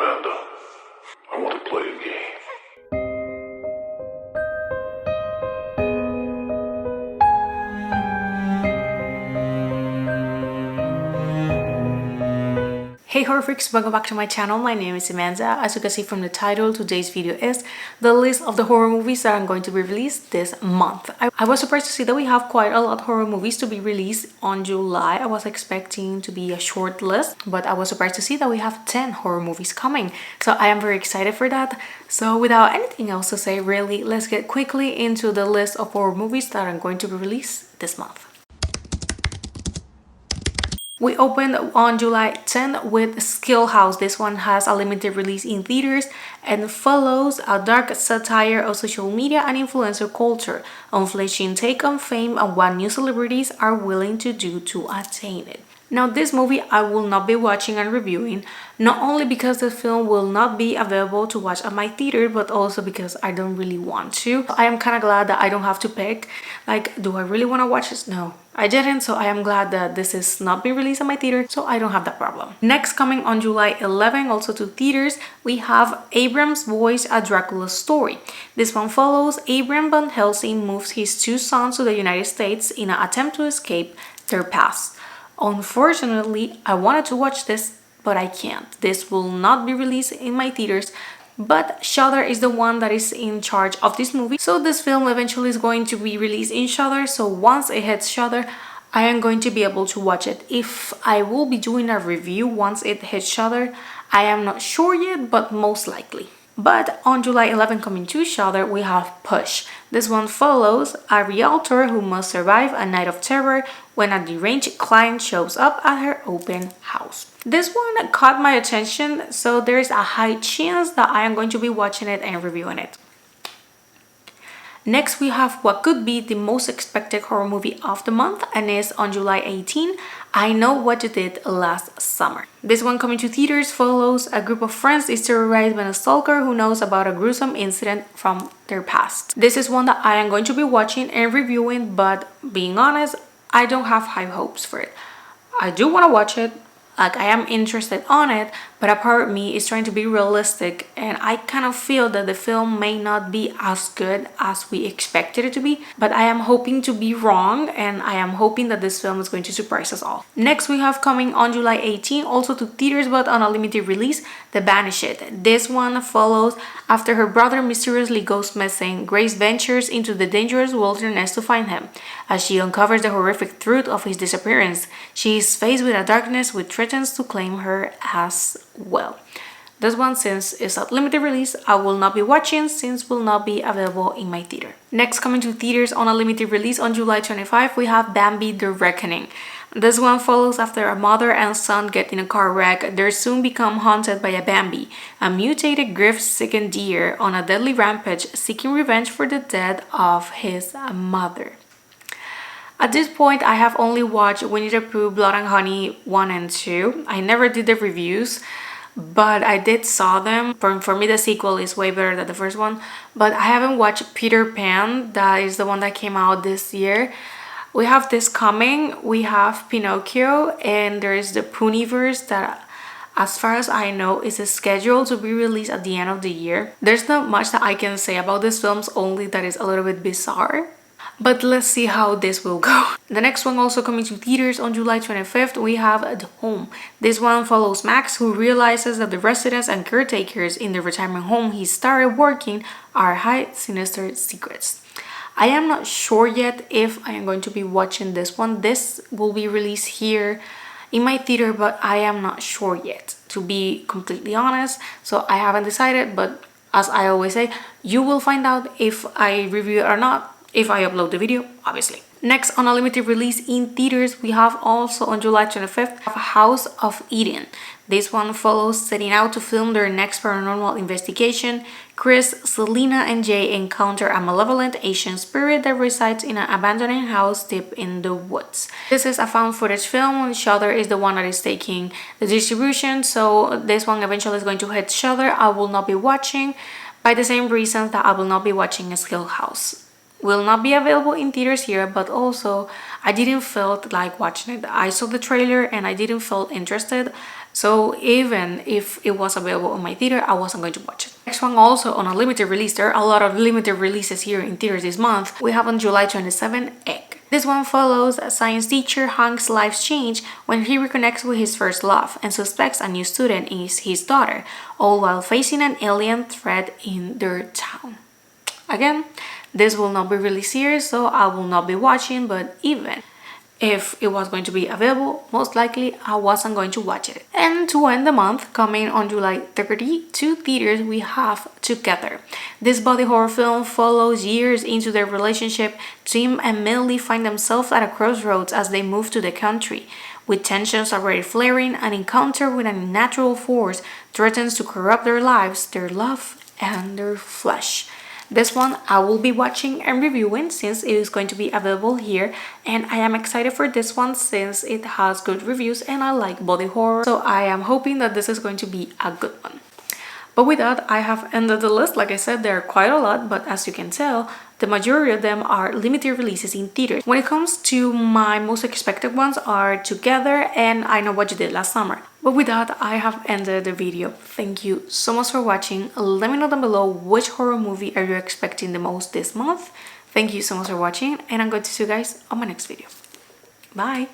Amanda, I want to play a game. Hey horror freaks, welcome back to my channel. My name is Amanda. As you can see from the title, today's video is the list of the horror movies that are going to be released this month. I was surprised to see that we have quite a lot of horror movies to be released on July. I was expecting to be a short list, but I was surprised to see that we have 10 horror movies coming. So I am very excited for that. So without anything else to say, really, let's get quickly into the list of horror movies that are going to be released this month. We opened on July 10 with Skillhouse. This one has a limited release in theaters and follows a dark satire of social media and influencer culture, unflinching take on fame and what new celebrities are willing to do to attain it. Now, this movie I will not be watching and reviewing, not only because the film will not be available to watch at my theater, but also because I don't really want to. I am kind of glad that I don't have to pick, like, do I really want to watch this? No, I didn't, so I am glad that this is not being released at my theater, so I don't have that problem. Next, coming on July 11, also to theaters, we have Abrams Voice, A Dracula Story. This one follows Abraham Van Helsing moves his two sons to the United States in an attempt to escape their past. Unfortunately, I wanted to watch this, but I can't. This will not be released in my theaters, but Shudder is the one that is in charge of this movie. So this film eventually is going to be released in Shudder. So once it hits Shudder, I am going to be able to watch it. If I will be doing a review once it hits Shudder, I am not sure yet, but most likely. But on July 11 coming to Shudder, we have Push. This one follows a realtor who must survive a night of terror when a deranged client shows up at her open house. This one caught my attention, so there is a high chance that I am going to be watching it and reviewing it. Next, we have what could be the most expected horror movie of the month, and is on July 18, I Know What You Did Last Summer. This one coming to theaters follows a group of friends is terrorized by a stalker who knows about a gruesome incident from their past. This is one that I am going to be watching and reviewing, but being honest, I don't have high hopes for it. I do want to watch it. Like, I am interested on it, but a part of me is trying to be realistic, and I kind of feel that the film may not be as good as we expected it to be, but I am hoping to be wrong, and I am hoping that this film is going to surprise us all. Next, we have coming on July 18, also to theaters but on a limited release, the Banish It. This one follows after her brother mysteriously goes missing, Grace ventures into the dangerous wilderness to find him. As she uncovers the horrific truth of his disappearance, she is faced with a darkness which threatens to claim her as well. This one, since it's a limited release, I will not be watching since will not be available in my theater. Next, coming to theaters on a limited release on July 25, we have Bambi The Reckoning. This one follows after a mother and son get in a car wreck. They soon become haunted by a Bambi, a mutated grief-stricken deer on a deadly rampage seeking revenge for the death of his mother. At this point, I have only watched Winnie the Pooh, Blood and Honey 1 and 2. I never did the reviews, but I did saw them. For me, the sequel is way better than the first one. But I haven't watched Peter Pan. That is the one that came out this year. We have this coming. We have Pinocchio, and there is the Pooniverse that, as far as I know, is scheduled to be released at the end of the year. There's not much that I can say about these films, only that it's a little bit bizarre. But let's see how this will go. The next one also coming to theaters on July 25th, we have The Home. This one follows Max, who realizes that the residents and caretakers in the retirement home he started working are hide sinister secrets. I am not sure yet if I am going to be watching this one. This will be released here in my theater, but I am not sure yet, to be completely honest. So I haven't decided, but as I always say, you will find out if I review it or not, if I upload the video, obviously. Next, on a limited release in theaters, we have also on July 25th, House of Eden. This one follows setting out to film their next paranormal investigation. Chris, Selena, and Jay encounter a malevolent Asian spirit that resides in an abandoned house deep in the woods. This is a found footage film. Shudder is the one that is taking the distribution, so this one eventually is going to hit Shudder. I will not be watching, by the same reasons that I will not be watching Skillhouse. Will not be available in theaters here, but also I didn't feel like watching it. I saw the trailer and I didn't feel interested. So even if it was available on my theater, I wasn't going to watch it. Next one, also on a limited release. There are a lot of limited releases here in theaters this month. We have on July 27, Egg. This one follows a science teacher Hank's life's change when he reconnects with his first love and suspects a new student is his daughter, all while facing an alien threat in their town. Again, this will not be released here, so I will not be watching, but even if it was going to be available, most likely I wasn't going to watch it. And to end the month, coming on July 30 to theaters, we have Together. This body horror film follows years into their relationship. Tim and Millie find themselves at a crossroads as they move to the country. With tensions already flaring, an encounter with an unnatural force threatens to corrupt their lives, their love, and their flesh. This one I will be watching and reviewing since it is going to be available here, and I am excited for this one since it has good reviews and I like body horror, so I am hoping that this is going to be a good one. But with that, I have ended the list. Like I said, there are quite a lot, but as you can tell, the majority of them are limited releases in theaters. When it comes to my most expected ones are Together and I Know What You Did Last Summer. But with that, I have ended the video. Thank you so much for watching. Let me know down below which horror movie are you expecting the most this month. Thank you so much for watching, and I'm going to see you guys on my next video. Bye!